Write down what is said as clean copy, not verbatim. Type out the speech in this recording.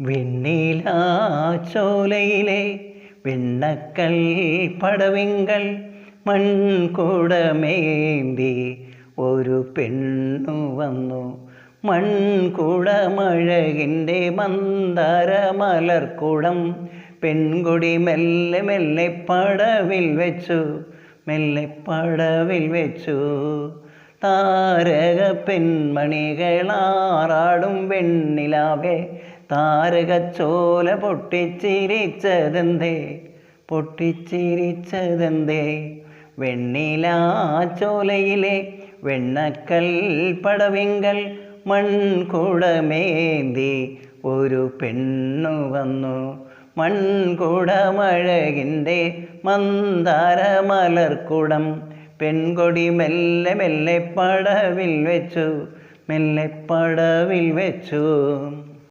വെണ്ണിലാച്ചോലയിലെ വെണ്ണക്കൽ പടവിങ്കൽ മൺകുടമേന്തി ഒരു പെണ്ണു വന്നു. മൺകുടമഴകിൻ്റെ മന്ദാര മലർക്കുടം പെൺകുടി മെല്ലെ മെല്ലെ പടവിൽ വെച്ചു, മെല്ലെ പടവിൽ വെച്ചു. താരക പെൺമണികളാറാടും വെണ്ണിലാവേ, താരകച്ചോല പൊട്ടിച്ചിരിച്ചതെന്തേ, പൊട്ടിച്ചിരിച്ചതെന്തേ? വെണ്ണിലാച്ചോലയിലെ വെണ്ണക്കൽ പടവിങ്കൽ മൺകുടമേന്തി ഒരു പെണ്ണു വന്നു. മൺകുടമഴകിൻ്റെ മന്ദാര മലർക്കുടം പെൺകൊടി മെല്ലെ മെല്ലെ പടവിൽ വെച്ചു, മെല്ലെ പടവിൽ വെച്ചു.